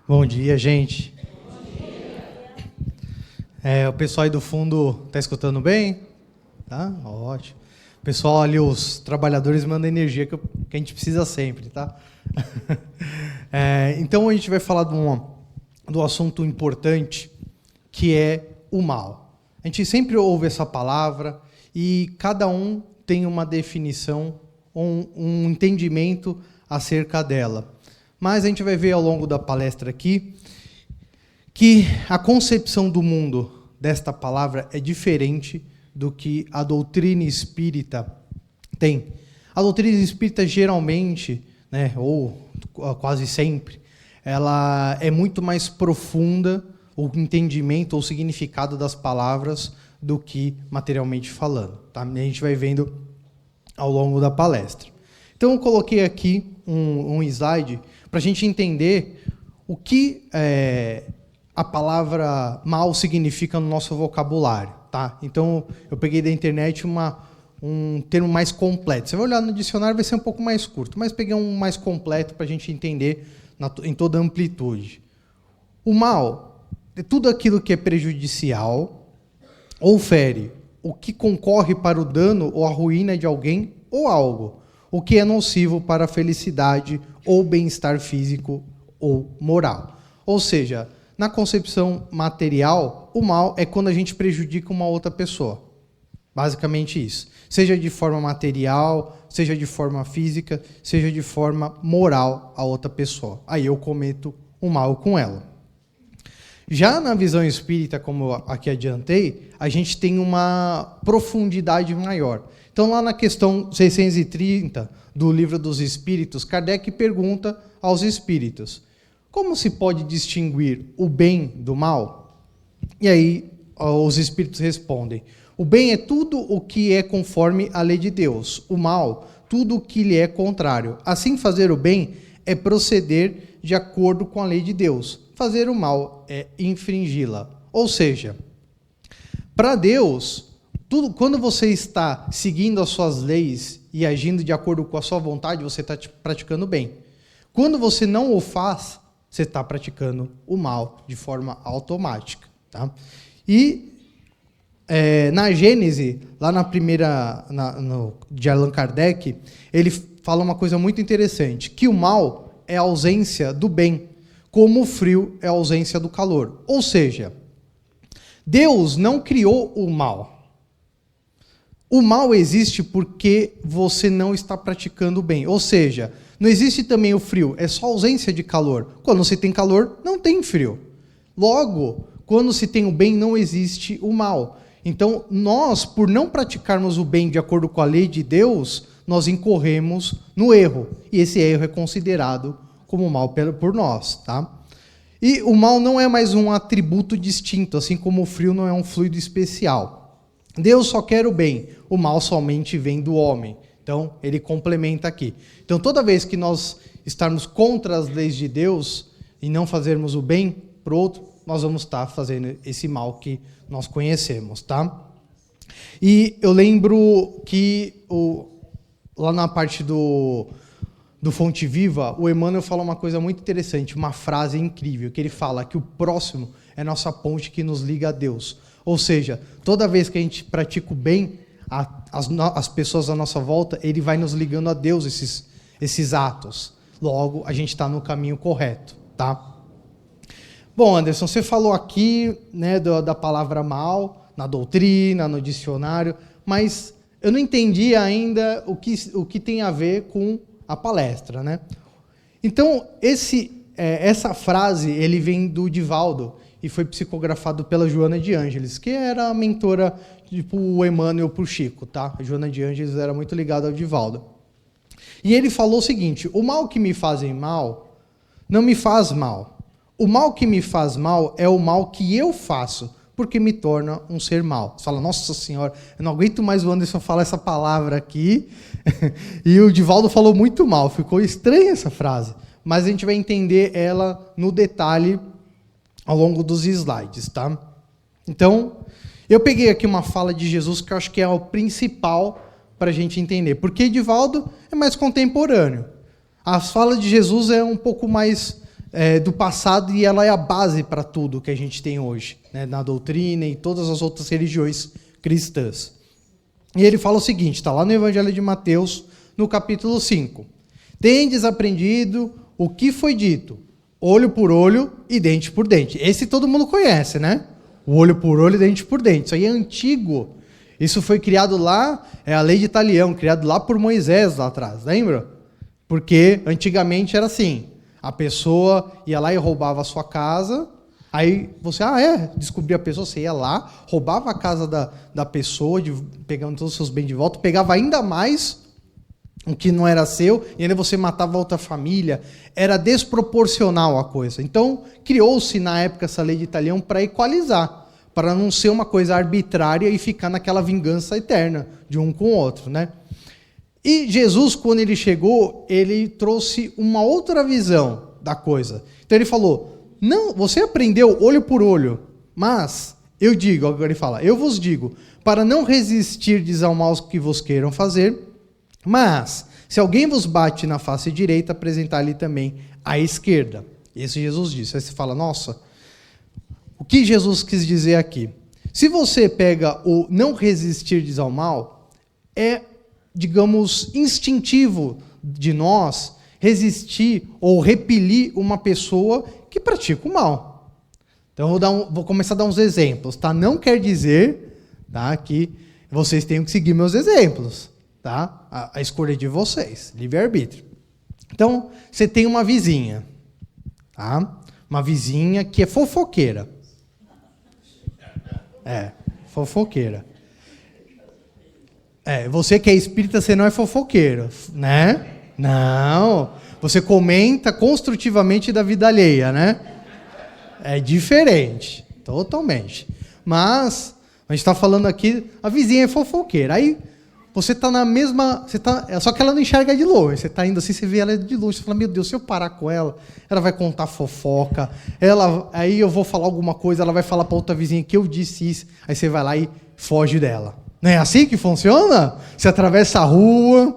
Bom dia, gente. O pessoal aí do fundo está escutando bem? Tá? Ótimo. O pessoal ali, os trabalhadores, mandam energia que a gente precisa sempre, tá? Então a gente vai falar do assunto importante, que é o mal. A gente sempre ouve essa palavra e cada um tem uma definição, um entendimento acerca dela. Mas a gente vai ver ao longo da palestra aqui que a concepção do mundo desta palavra é diferente do que a doutrina espírita tem. A doutrina espírita geralmente, ou quase sempre, ela é muito mais profunda, o entendimento ou significado das palavras do que materialmente falando. Tá? A gente vai vendo ao longo da palestra. Então eu coloquei aqui um slide para a gente entender o que a palavra mal significa no nosso vocabulário. Tá? Então, eu peguei da internet um termo mais completo. Você vai olhar no dicionário, vai ser um pouco mais curto, mas peguei um mais completo para a gente entender em toda a amplitude. O mal é tudo aquilo que é prejudicial ou fere, o que concorre para o dano ou a ruína de alguém ou algo, o que é nocivo para a felicidade ou bem-estar físico ou moral. Ou seja, na concepção material, o mal é quando a gente prejudica uma outra pessoa. Basicamente isso. Seja de forma material, seja de forma física, seja de forma moral a outra pessoa. Aí eu cometo o mal com ela. Já na visão espírita, como eu aqui adiantei, a gente tem uma profundidade maior. Então, lá na questão 630 do Livro dos Espíritos, Kardec pergunta aos espíritos: como se pode distinguir o bem do mal? E aí os espíritos respondem: o bem é tudo o que é conforme a lei de Deus, o mal, tudo o que lhe é contrário. Assim, fazer o bem é proceder de acordo com a lei de Deus. Fazer o mal é infringi-la. Ou seja, para Deus, quando você está seguindo as suas leis e agindo de acordo com a sua vontade, você está praticando o bem. Quando você não o faz, você está praticando o mal de forma automática. Tá? E na Gênese, lá na primeira, de Allan Kardec, ele fala uma coisa muito interessante, que o mal é a ausência do bem, como o frio é a ausência do calor. Ou seja, Deus não criou o mal. O mal existe porque você não está praticando o bem. Ou seja, não existe também o frio, é só ausência de calor. Quando se tem calor, não tem frio. Logo, quando se tem o bem, não existe o mal. Então, nós, por não praticarmos o bem de acordo com a lei de Deus, nós incorremos no erro. E esse erro é considerado como mal por nós. Tá? E o mal não é mais um atributo distinto, assim como o frio não é um fluido especial. Deus só quer o bem, o mal somente vem do homem. Então, ele complementa aqui. Então, toda vez que nós estarmos contra as leis de Deus e não fazermos o bem para o outro, nós vamos estar fazendo esse mal que nós conhecemos, tá? E eu lembro que lá na parte do Fonte Viva, o Emmanuel fala uma coisa muito interessante, uma frase incrível, que ele fala que o próximo é nossa ponte que nos liga a Deus. Ou seja, toda vez que a gente pratica o bem, as pessoas à nossa volta, ele vai nos ligando a Deus, esses atos. Logo, a gente está no caminho correto, tá? Bom, Anderson, você falou aqui da palavra mal, na doutrina, no dicionário, mas eu não entendi ainda o que tem a ver com a palestra, né? Então, essa frase, ele vem do Divaldo, e foi psicografado pela Joana de Ângeles, que era a mentora o Emmanuel para o Chico, tá? A Joana de Ângeles era muito ligada ao Divaldo. E ele falou o seguinte: o mal que me fazem mal não me faz mal. O mal que me faz mal é o mal que eu faço, porque me torna um ser mal. Você fala: nossa senhora, eu não aguento mais o Anderson falar essa palavra aqui. E o Divaldo falou muito mal, ficou estranha essa frase. Mas a gente vai entender ela no detalhe ao longo dos slides, tá? Então, eu peguei aqui uma fala de Jesus que eu acho que é o principal para a gente entender. Porque Divaldo é mais contemporâneo. As falas de Jesus é um pouco mais do passado e ela é a base para tudo que a gente tem hoje, né, na doutrina e todas as outras religiões cristãs. E ele fala o seguinte, está lá no Evangelho de Mateus, no capítulo 5. Tendes aprendido o que foi dito, olho por olho e dente por dente. Esse todo mundo conhece, né? O olho por olho e dente por dente. Isso aí é antigo. Isso foi criado lá, é a lei de Italião, criado lá por Moisés lá atrás, lembra? Porque antigamente era assim, a pessoa ia lá e roubava a sua casa, aí você, descobria a pessoa, você ia lá, roubava a casa da pessoa, pegando todos os seus bens de volta, pegava ainda mais o que não era seu, e ainda você matava outra família, era desproporcional a coisa. Então, criou-se na época essa lei de Italião para equalizar, para não ser uma coisa arbitrária e ficar naquela vingança eterna de um com o outro, né? E Jesus, quando ele chegou, ele trouxe uma outra visão da coisa. Então ele falou, não, você aprendeu olho por olho, mas eu digo, agora ele fala, eu vos digo, para não resistirdes ao mal que vos queiram fazer, mas se alguém vos bate na face direita, apresentar-lhe também a esquerda. Isso Jesus disse. Aí você fala, nossa, o que Jesus quis dizer aqui? Se você pega o não resistirdes ao mal, digamos, instintivo de nós resistir ou repelir uma pessoa que pratica o mal. Então, vou começar a dar uns exemplos, tá? Não quer dizer, tá, que vocês tenham que seguir meus exemplos, tá? A escolha de vocês, livre-arbítrio. Então, você tem uma vizinha, tá? Uma vizinha que é fofoqueira. Fofoqueira. Você que é espírita, você não é fofoqueiro, né? Não. Você comenta construtivamente da vida alheia, né? É diferente, totalmente. Mas, a gente está falando aqui, a vizinha é fofoqueira. Aí, você está na mesma... só que ela não enxerga de longe. Você está indo assim, você vê ela de longe, você fala, meu Deus, se eu parar com ela, ela vai contar fofoca, aí eu vou falar alguma coisa, ela vai falar para outra vizinha que eu disse isso, aí você vai lá e foge dela. Não é assim que funciona? Você atravessa a rua,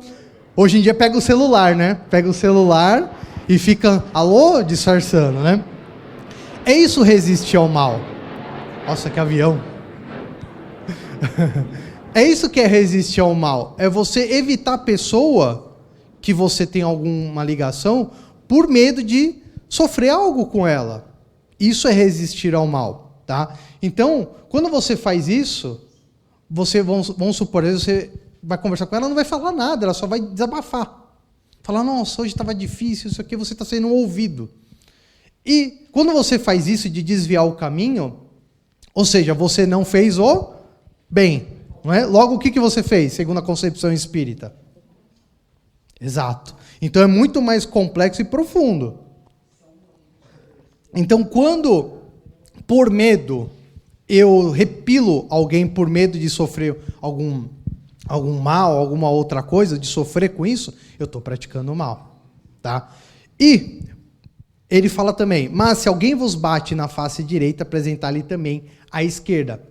hoje em dia pega o celular, né? Pega o celular e fica, alô, disfarçando, né? É isso resistir ao mal. Nossa, que avião. É isso que é resistir ao mal. É você evitar a pessoa que você tem alguma ligação por medo de sofrer algo com ela. Isso é resistir ao mal, tá? Então, quando você faz isso, vamos supor, você vai conversar com ela, não vai falar nada, ela só vai desabafar. Falar, nossa, hoje estava difícil, isso aqui, você está sendo ouvido. E quando você faz isso de desviar o caminho, ou seja, você não fez o bem, não é? Logo, o que você fez, segundo a concepção espírita? Exato. Então, é muito mais complexo e profundo. Então, quando, por medo, eu repilo alguém por medo de sofrer algum mal, alguma outra coisa, de sofrer com isso, eu estou praticando o mal. Tá? E ele fala também, mas se alguém vos bate na face direita, apresentar-lhe também a esquerda.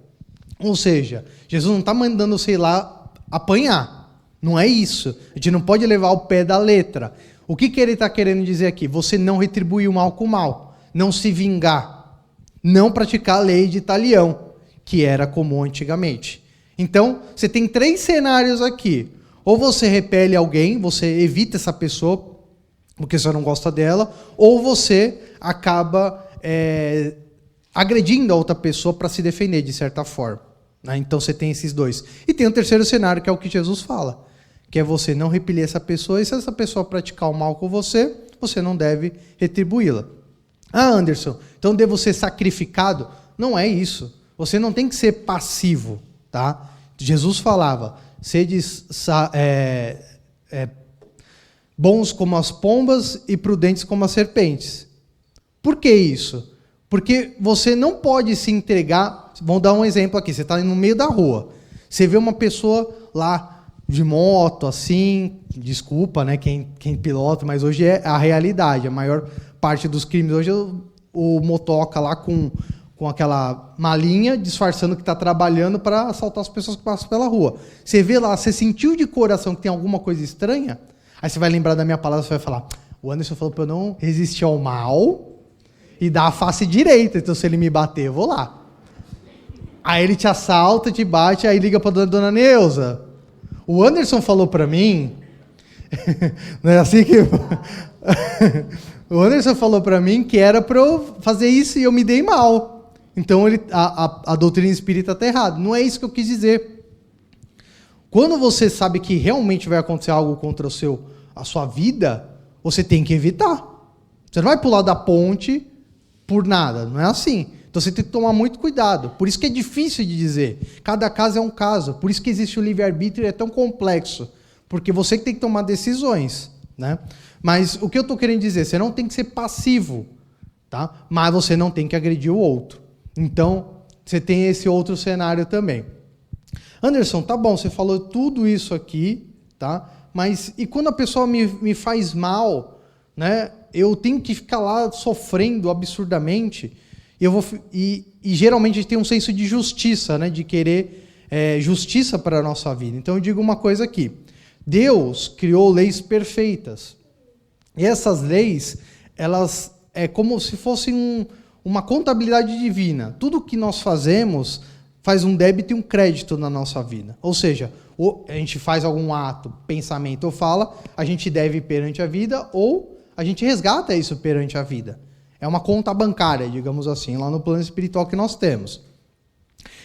Ou seja, Jesus não está mandando, sei lá, apanhar. Não é isso. A gente não pode levar o pé da letra. O que ele está querendo dizer aqui? Você não retribuir o mal com o mal. Não se vingar. Não praticar a lei de Italião, que era comum antigamente. Então, você tem 3 cenários aqui. Ou você repele alguém, você evita essa pessoa, porque você não gosta dela, ou você acaba agredindo a outra pessoa para se defender, de certa forma. Né? Então, você tem esses 2. E tem o 3º cenário, que é o que Jesus fala, que é você não repelir essa pessoa, e se essa pessoa praticar o mal com você, você não deve retribuí-la. Ah, Anderson, então devo ser sacrificado? Não é isso. Você não tem que ser passivo. Tá? Jesus falava, sedes bons como as pombas e prudentes como as serpentes. Por que isso? Porque você não pode se entregar... Vamos dar um exemplo aqui. Você está no meio da rua. Você vê uma pessoa lá de moto, assim... Desculpa, né, quem pilota, mas hoje é a realidade. A maior parte dos crimes hoje é o motoca lá com aquela malinha, disfarçando que está trabalhando para assaltar as pessoas que passam pela rua. Você vê lá, você sentiu de coração que tem alguma coisa estranha? Aí você vai lembrar da minha palavra, você vai falar, o Anderson falou para eu não resistir ao mal, e dá a face direita. Então, se ele me bater, eu vou lá. Aí ele te assalta, te bate, aí liga pra dona Neuza. O Anderson falou pra mim... Não é assim que... O Anderson falou pra mim que era pra eu fazer isso e eu me dei mal. Então a doutrina espírita tá errada. Não é isso que eu quis dizer. Quando você sabe que realmente vai acontecer algo contra a sua vida, você tem que evitar. Você não vai pular da ponte por nada. Não é assim. Então você tem que tomar muito cuidado. Por isso que é difícil de dizer. Cada caso é um caso. Por isso que existe o livre-arbítrio e é tão complexo. Porque você que tem que tomar decisões, né? Mas o que eu estou querendo dizer, você não tem que ser passivo, tá? Mas você não tem que agredir o outro. Então, você tem esse outro cenário também. Anderson, tá bom, você falou tudo isso aqui, tá? Mas e quando a pessoa me faz mal, né? Eu tenho que ficar lá sofrendo absurdamente. E geralmente a gente tem um senso de justiça, né? De querer justiça para a nossa vida. Então eu digo uma coisa aqui. Deus criou leis perfeitas. E essas leis, elas é como se fossem uma contabilidade divina. Tudo que nós fazemos faz um débito e um crédito na nossa vida. Ou seja, ou a gente faz algum ato, pensamento ou fala, a gente deve perante a vida ou a gente resgata isso perante a vida. É uma conta bancária, digamos assim, lá no plano espiritual que nós temos.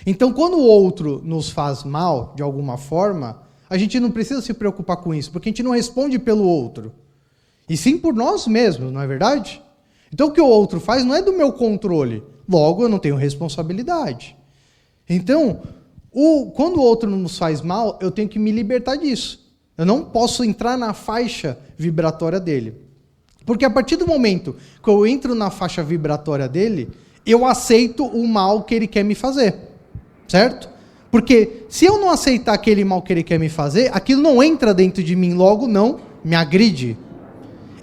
Então, quando o outro nos faz mal, de alguma forma, a gente não precisa se preocupar com isso, porque a gente não responde pelo outro. E sim por nós mesmos, não é verdade? Então o que o outro faz não é do meu controle. Logo, eu não tenho responsabilidade. Então, quando o outro nos faz mal, eu tenho que me libertar disso. Eu não posso entrar na faixa vibratória dele. Porque a partir do momento que eu entro na faixa vibratória dele, eu aceito o mal que ele quer me fazer. Certo? Porque se eu não aceitar aquele mal que ele quer me fazer, aquilo não entra dentro de mim, logo não me agride.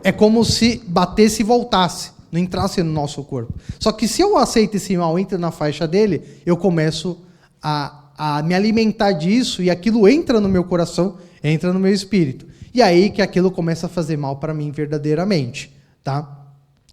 É como se batesse e voltasse, não entrasse no nosso corpo. Só que se eu aceito esse mal, entra na faixa dele, eu começo a me alimentar disso e aquilo entra no meu coração, entra no meu espírito. E aí que aquilo começa a fazer mal para mim verdadeiramente, tá?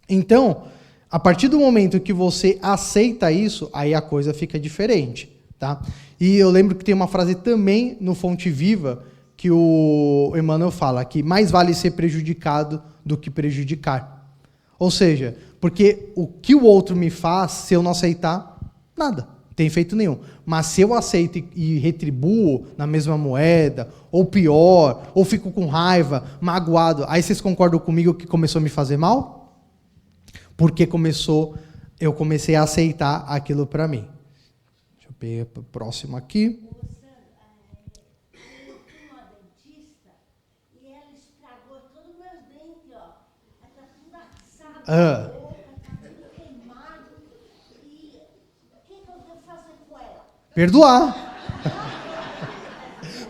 Então, a partir do momento que você aceita isso, aí a coisa fica diferente, tá? E eu lembro que tem uma frase também no Fonte Viva que o Emmanuel fala que mais vale ser prejudicado do que prejudicar. Ou seja, porque o que o outro me faz, se eu não aceitar, nada, não tem efeito nenhum. Mas se eu aceito e retribuo na mesma moeda, ou pior, ou fico com raiva, magoado, aí vocês concordam comigo que começou a me fazer mal? Porque eu comecei a aceitar aquilo para mim. Deixa eu pegar o próximo aqui. Ah. Perdoar.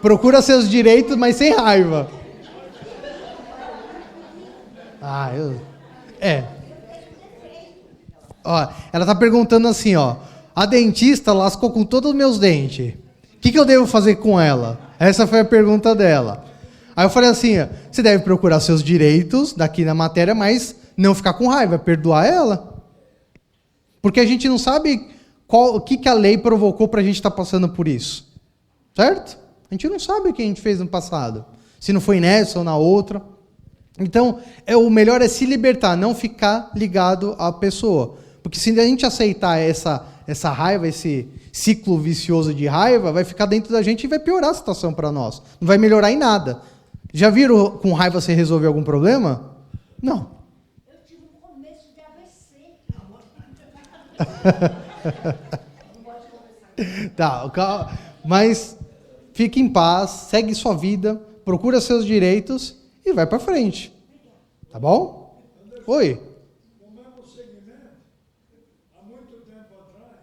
Procura seus direitos, mas sem raiva. Ó, ela tá perguntando assim, ó. A dentista lascou com todos os meus dentes. O que eu devo fazer com ela? Essa foi a pergunta dela. Aí eu falei assim, ó, você deve procurar seus direitos daqui na matéria, mas não ficar com raiva, perdoar ela. Porque a gente não sabe o que a lei provocou para a gente estar passando por isso. Certo? A gente não sabe o que a gente fez no passado. Se não foi nessa ou na outra. Então, o melhor é se libertar, não ficar ligado à pessoa. Porque se a gente aceitar essa raiva, esse ciclo vicioso de raiva, vai ficar dentro da gente e vai piorar a situação para nós. Não vai melhorar em nada. Já viram com raiva você resolver algum problema? Não. Tá, mas fique em paz, segue sua vida, procura seus direitos e vai para frente. Tá bom? Oi. No mesmo segmento, há muito tempo atrás,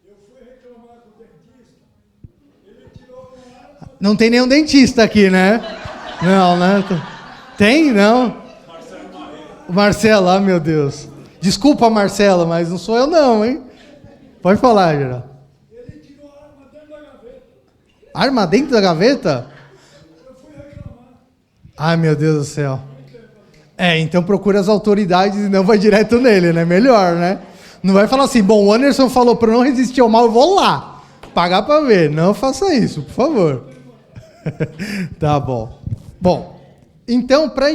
eu fui reclamar com o dentista, ele tirou uma arma... Não tem nenhum dentista aqui, né? Não, né? Tem? Não? O Marcelo, meu Deus. Desculpa, Marcela, mas não sou eu não, hein? Pode falar, Geraldo. Ele tirou a arma dentro da gaveta. Arma dentro da gaveta? Eu fui reclamar. Ai, meu Deus do céu. Então procura as autoridades e não vai direto nele, né? Melhor, né? Não vai falar assim, bom, o Anderson falou para não resistir ao mal, eu vou lá pagar para ver. Não faça isso, por favor. Tá bom. Bom, então, para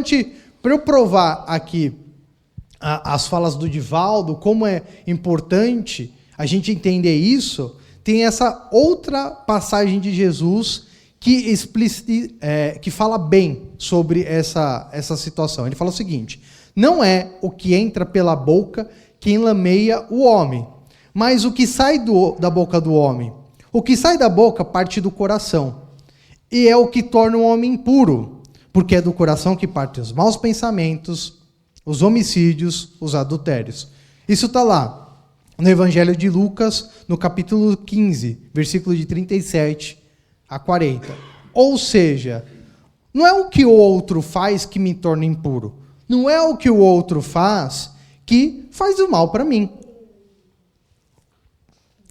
eu provar aqui as falas do Divaldo, como é importante a gente entender isso, tem essa outra passagem de Jesus que fala bem sobre essa situação. Ele fala o seguinte: não é o que entra pela boca que enlameia o homem, mas o que sai da boca do homem. O que sai da boca parte do coração, e é o que torna o homem impuro, porque é do coração que partem os maus pensamentos, os homicídios, os adultérios. Isso está lá, no Evangelho de Lucas, no capítulo 15, versículo de 37 a 40. Ou seja, não é o que o outro faz que me torna impuro. Não é o que o outro faz que faz o mal para mim.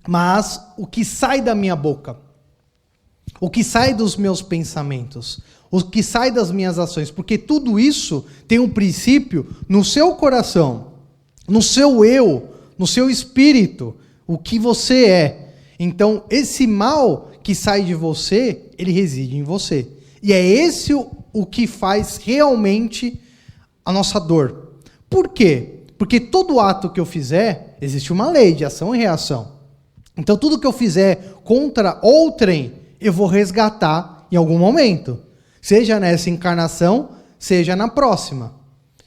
Mas o que sai da minha boca, o que sai dos meus pensamentos, o que sai das minhas ações, porque tudo isso tem um princípio no seu coração, no seu eu, no seu espírito, o que você é. Então, esse mal que sai de você, ele reside em você. E é esse o que faz realmente a nossa dor. Por quê? Porque todo ato que eu fizer, existe uma lei de ação e reação. Então, tudo que eu fizer contra outrem, eu vou resgatar em algum momento. Seja nessa encarnação, seja na próxima.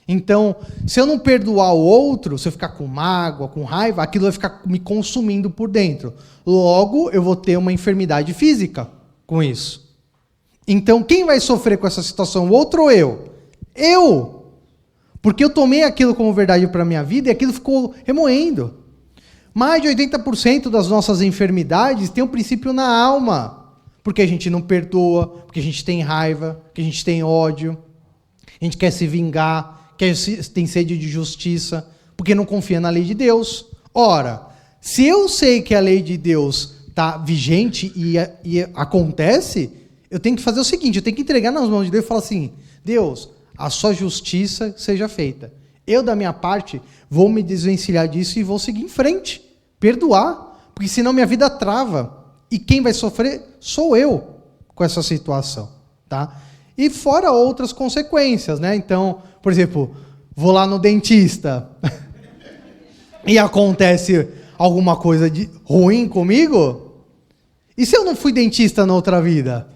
Então, se eu não perdoar o outro, se eu ficar com mágoa, com raiva, aquilo vai ficar me consumindo por dentro. Logo, eu vou ter uma enfermidade física com isso. Então, quem vai sofrer com essa situação? O outro ou eu? Eu! Porque eu tomei aquilo como verdade para a minha vida e aquilo ficou remoendo. Mais de 80% das nossas enfermidades tem um princípio na alma. Porque a gente não perdoa, porque a gente tem raiva, porque a gente tem ódio, a gente quer se vingar, tem sede de justiça, porque não confia na lei de Deus. Ora, se eu sei que a lei de Deus está vigente e acontece, eu tenho que fazer o seguinte, eu tenho que entregar nas mãos de Deus e falar assim, Deus, a sua justiça seja feita. Eu, da minha parte, vou me desvencilhar disso e vou seguir em frente, perdoar, porque senão minha vida trava. E quem vai sofrer sou eu com essa situação, tá? E fora outras consequências, né? Então, por exemplo, vou lá no dentista e acontece alguma coisa de ruim comigo? E se eu não fui dentista na outra vida?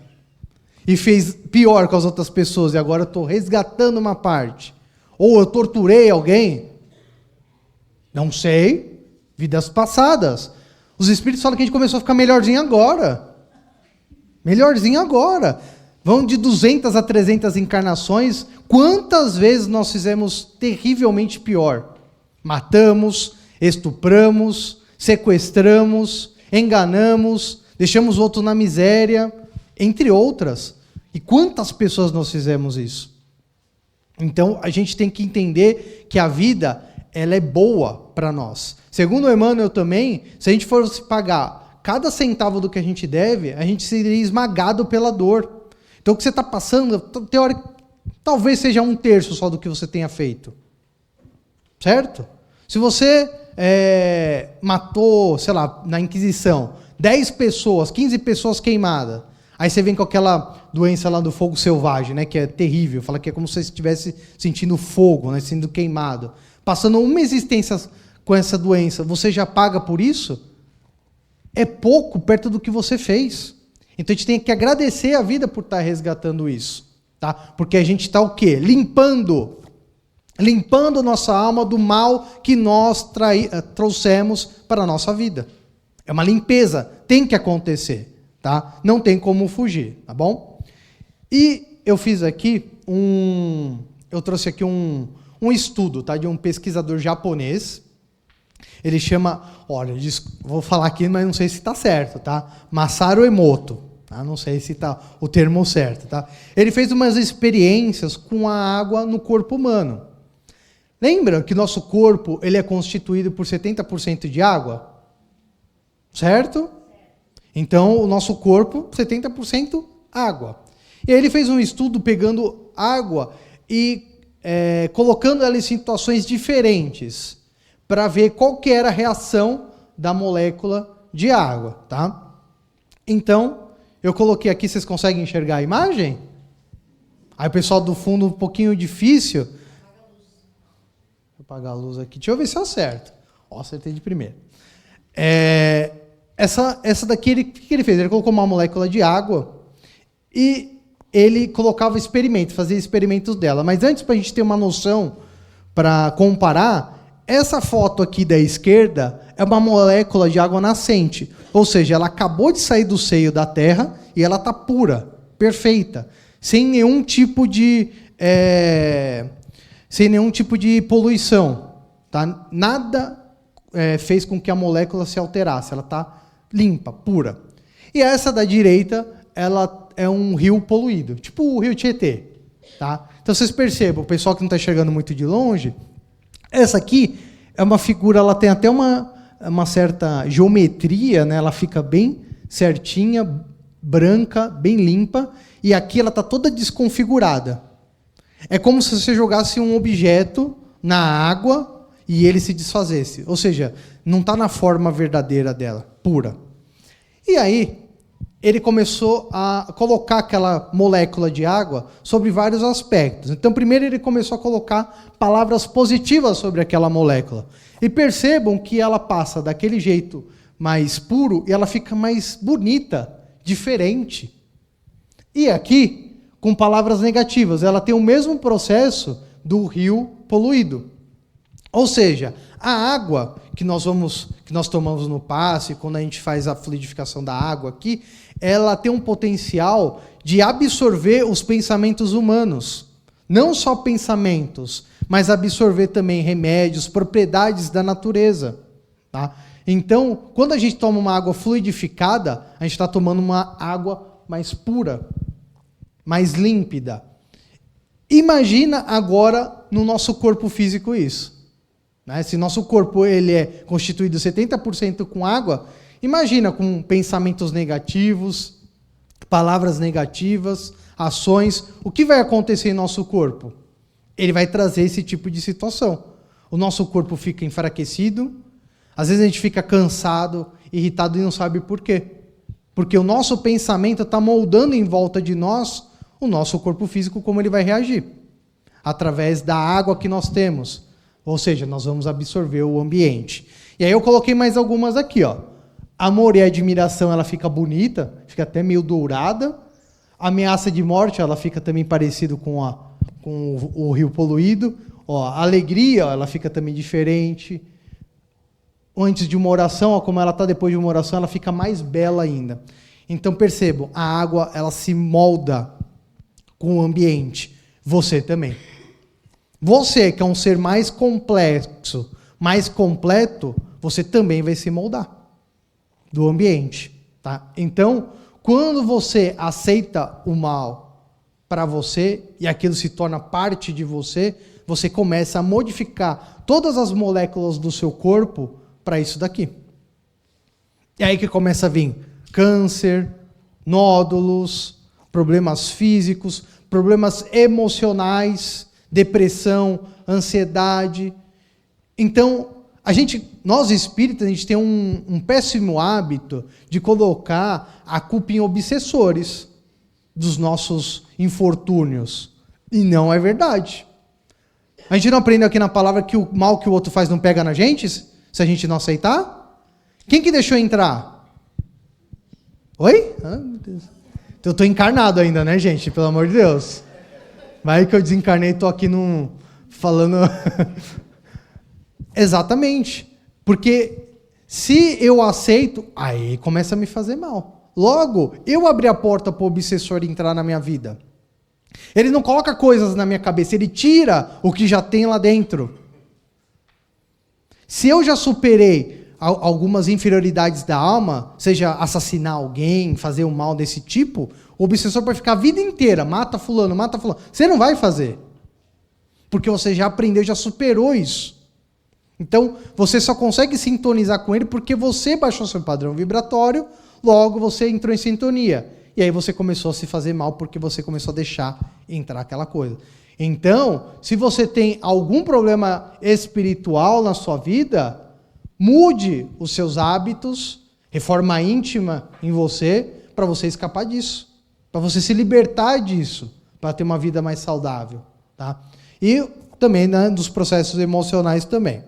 E fez pior com as outras pessoas e agora eu estou resgatando uma parte? Ou eu torturei alguém? Não sei. Vidas passadas. Os espíritos falam que a gente começou a ficar melhorzinho agora. Melhorzinho agora. Vão de 200 a 300 encarnações. Quantas vezes nós fizemos terrivelmente pior? Matamos, estupramos, sequestramos, enganamos, deixamos o outro na miséria, entre outras. E quantas pessoas nós fizemos isso? Então, a gente tem que entender que a vida, ela é boa para nós. Segundo Emmanuel também, se a gente fosse pagar cada centavo do que a gente deve, a gente seria esmagado pela dor. Então, o que você está passando, talvez seja 1/3 só do que você tenha feito. Certo? Se você matou, sei lá, na Inquisição, 10 pessoas, 15 pessoas queimadas, aí você vem com aquela doença lá do fogo selvagem, né, que é terrível, fala que é como se você estivesse sentindo fogo, né, sendo queimado. Passando uma existência com essa doença, você já paga por isso? É pouco perto do que você fez. Então a gente tem que agradecer a vida por estar resgatando isso, tá? Porque a gente está o quê? Limpando nossa alma do mal que nós trouxemos para a nossa vida. É uma limpeza, tem que acontecer, tá? Não tem como fugir, tá bom? E eu fiz aqui eu trouxe aqui um estudo, tá? De um pesquisador japonês. Ele chama, vou falar aqui, mas não sei se está certo, tá? Masaru Emoto. Tá? Não sei se está o termo certo, tá? Ele fez umas experiências com a água no corpo humano. Lembra que nosso corpo ele é constituído por 70% de água? Certo? Então, o nosso corpo, 70% água. E aí ele fez um estudo pegando água e colocando ela em situações diferentes, para ver qual que era a reação da molécula de água, tá? Então, eu coloquei aqui, vocês conseguem enxergar a imagem? Aí o pessoal do fundo, um pouquinho difícil. Vou apagar a luz aqui, deixa eu ver se eu acerto. Ó, acertei de primeira. Essa daqui, o que ele fez? Ele colocou uma molécula de água e ele colocava experimentos, fazia experimentos dela. Mas antes, para a gente ter uma noção, para comparar, essa foto aqui da esquerda é uma molécula de água nascente. Ou seja, ela acabou de sair do seio da Terra e ela está pura, perfeita, sem nenhum tipo de poluição. Tá? Nada fez com que a molécula se alterasse. Ela está limpa, pura. E essa da direita, ela é um rio poluído, tipo o rio Tietê. Tá? Então vocês percebam, o pessoal que não está enxergando muito de longe, essa aqui é uma figura, ela tem até uma certa geometria, né? Ela fica bem certinha, branca, bem limpa, e aqui ela está toda desconfigurada. É como se você jogasse um objeto na água e ele se desfazesse. Ou seja, não está na forma verdadeira dela, pura. E aí, ele começou a colocar aquela molécula de água sobre vários aspectos. Então, primeiro ele começou a colocar palavras positivas sobre aquela molécula. E percebam que ela passa daquele jeito mais puro e ela fica mais bonita, diferente. E aqui, com palavras negativas, ela tem o mesmo processo do rio poluído. Ou seja, a água que nós tomamos no passe, quando a gente faz a fluidificação da água aqui, ela tem um potencial de absorver os pensamentos humanos. Não só pensamentos, mas absorver também remédios, propriedades da natureza. Tá? Então, quando a gente toma uma água fluidificada, a gente está tomando uma água mais pura, mais límpida. Imagina agora no nosso corpo físico isso. Né? Se nosso corpo ele é constituído 70% com água, imagina com pensamentos negativos, palavras negativas, ações, o que vai acontecer em nosso corpo? Ele vai trazer esse tipo de situação. O nosso corpo fica enfraquecido, às vezes a gente fica cansado, irritado e não sabe por quê. Porque o nosso pensamento está moldando em volta de nós o nosso corpo físico, como ele vai reagir. Através da água que nós temos. Ou seja, nós vamos absorver o ambiente. E aí eu coloquei mais algumas aqui, ó. Amor e admiração, ela fica bonita, fica até meio dourada. Ameaça de morte, ela fica também parecido com o rio poluído. Ó, alegria, ela fica também diferente. Antes de uma oração, ó, como ela está depois de uma oração, ela fica mais bela ainda. Então percebam, a água ela se molda com o ambiente. Você também. Você, que é um ser mais complexo, mais completo, você também vai se moldar do ambiente. Tá? Então, quando você aceita o mal para você, e aquilo se torna parte de você, você começa a modificar todas as moléculas do seu corpo para isso daqui. E aí que começa a vir câncer, nódulos, problemas físicos, problemas emocionais, depressão, ansiedade. Então, nós espíritas, a gente tem um péssimo hábito de colocar a culpa em obsessores dos nossos infortúnios. E não é verdade. A gente não aprende aqui na palavra que o mal que o outro faz não pega na gente, se a gente não aceitar? Quem que deixou entrar? Oi? Ah, meu Deus. Eu estou encarnado ainda, né, gente? Pelo amor de Deus. Vai que eu desencarnei e estou aqui falando... Exatamente. Porque se eu aceito, aí começa a me fazer mal. Logo, eu abri a porta para o obsessor entrar na minha vida. Ele não coloca coisas na minha cabeça, ele tira o que já tem lá dentro. Se eu já superei algumas inferioridades da alma, seja assassinar alguém, fazer um mal desse tipo, o obsessor pode ficar a vida inteira, mata fulano. Você não vai fazer. Porque você já aprendeu, já superou isso. Então, você só consegue sintonizar com ele porque você baixou seu padrão vibratório, logo você entrou em sintonia. E aí você começou a se fazer mal porque você começou a deixar entrar aquela coisa. Então, se você tem algum problema espiritual na sua vida, mude os seus hábitos, reforma íntima em você, para você escapar disso, para você se libertar disso, para ter uma vida mais saudável. Tá? E também, né, dos processos emocionais também.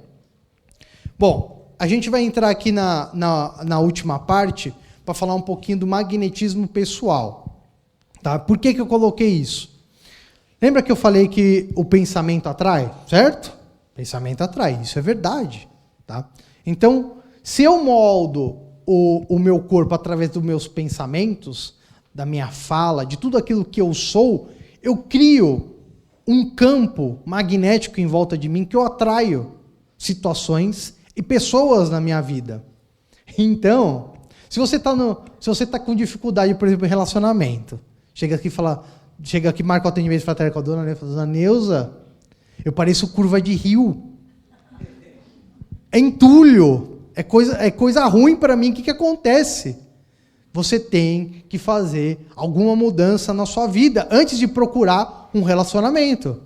Bom, a gente vai entrar aqui na última parte para falar um pouquinho do magnetismo pessoal. Tá? Por que eu coloquei isso? Lembra que eu falei que o pensamento atrai, certo? Pensamento atrai, isso é verdade. Tá? Então, se eu moldo o meu corpo através dos meus pensamentos, da minha fala, de tudo aquilo que eu sou, eu crio um campo magnético em volta de mim que eu atraio situações e pessoas na minha vida. Então, se você está com dificuldade, por exemplo, em relacionamento, chega aqui, marca o atendimento fraterno com a dona Neuza, eu pareço curva de rio. É entulho. É coisa ruim para mim. O que acontece? Você tem que fazer alguma mudança na sua vida antes de procurar um relacionamento.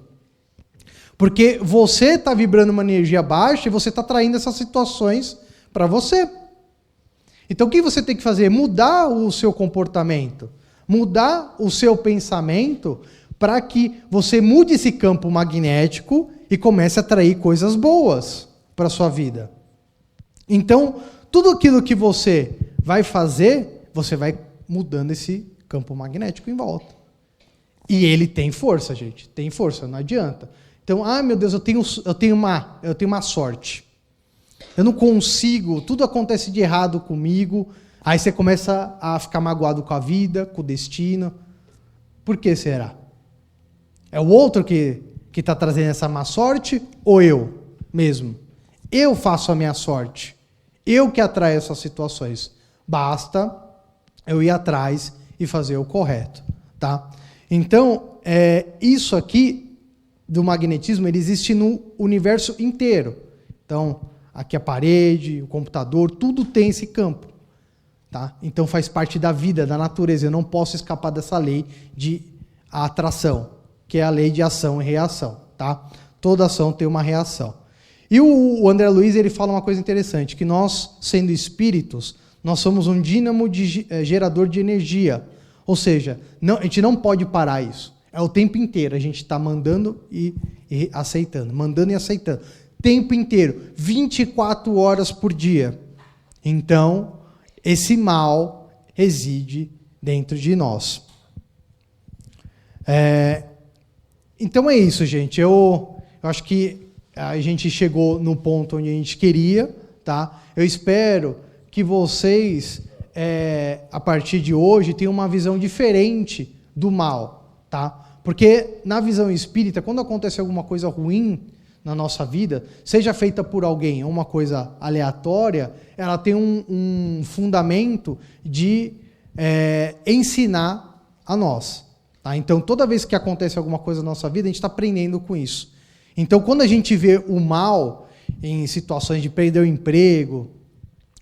Porque você está vibrando uma energia baixa e você está atraindo essas situações para você. Então o que você tem que fazer? Mudar o seu comportamento. Mudar o seu pensamento para que você mude esse campo magnético e comece a atrair coisas boas para a sua vida. Então, tudo aquilo que você vai fazer, você vai mudando esse campo magnético em volta. E ele tem força, gente. Tem força, não adianta. Então, meu Deus, eu tenho uma sorte. Eu não consigo, tudo acontece de errado comigo. Aí você começa a ficar magoado com a vida, com o destino. Por que será? É o outro que está trazendo essa má sorte ou eu mesmo? Eu faço a minha sorte. Eu que atraio essas situações. Basta eu ir atrás e fazer o correto. Tá? Então, isso aqui do magnetismo, ele existe no universo inteiro. Então, aqui a parede, o computador, tudo tem esse campo. Tá? Então, faz parte da vida, da natureza. Eu não posso escapar dessa lei de atração, que é a lei de ação e reação. Tá? Toda ação tem uma reação. E o André Luiz, ele fala uma coisa interessante, que nós, sendo espíritos, nós somos um dínamo gerador de energia. Ou seja, a gente não pode parar isso. É o tempo inteiro, a gente está mandando e aceitando, mandando e aceitando. Tempo inteiro, 24 horas por dia. Então, esse mal reside dentro de nós. Então é isso, gente. Eu acho que a gente chegou no ponto onde a gente queria, tá? Eu espero que vocês, a partir de hoje, tenham uma visão diferente do mal, tá? Porque na visão espírita, quando acontece alguma coisa ruim na nossa vida, seja feita por alguém ou uma coisa aleatória, ela tem um fundamento de ensinar a nós. Tá? Então, toda vez que acontece alguma coisa na nossa vida, a gente está aprendendo com isso. Então, quando a gente vê o mal em situações de perder o emprego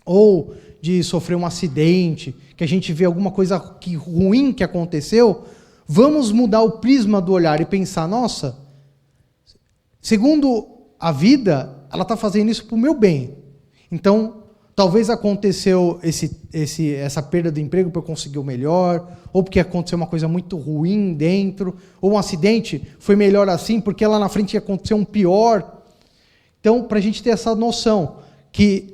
ou de sofrer um acidente, que a gente vê alguma coisa ruim que aconteceu, vamos mudar o prisma do olhar e pensar, nossa, segundo a vida, ela está fazendo isso para o meu bem. Então, talvez aconteceu essa perda do emprego para eu conseguir o melhor, ou porque aconteceu uma coisa muito ruim dentro, ou um acidente foi melhor assim, porque lá na frente ia acontecer um pior. Então, para a gente ter essa noção, que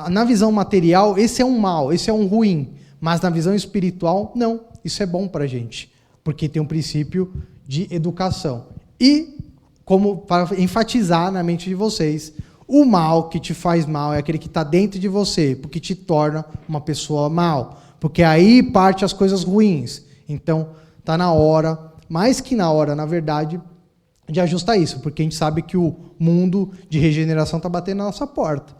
na visão material, esse é um mal, esse é um ruim, mas na visão espiritual, não, isso é bom para a gente, porque tem um princípio de educação. E, como para enfatizar na mente de vocês, o mal que te faz mal é aquele que está dentro de você, porque te torna uma pessoa mal. Porque aí parte as coisas ruins. Então, está na hora, mais que na hora, na verdade, de ajustar isso. Porque a gente sabe que o mundo de regeneração está batendo na nossa porta.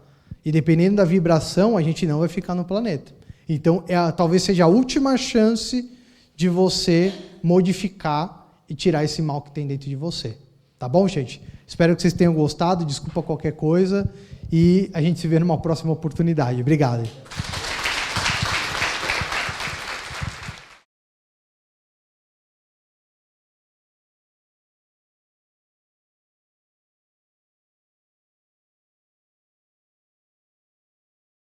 E dependendo da vibração, a gente não vai ficar no planeta. Então, talvez seja a última chance de você modificar e tirar esse mal que tem dentro de você. Tá bom, gente? Espero que vocês tenham gostado. Desculpa qualquer coisa. E a gente se vê numa próxima oportunidade. Obrigado.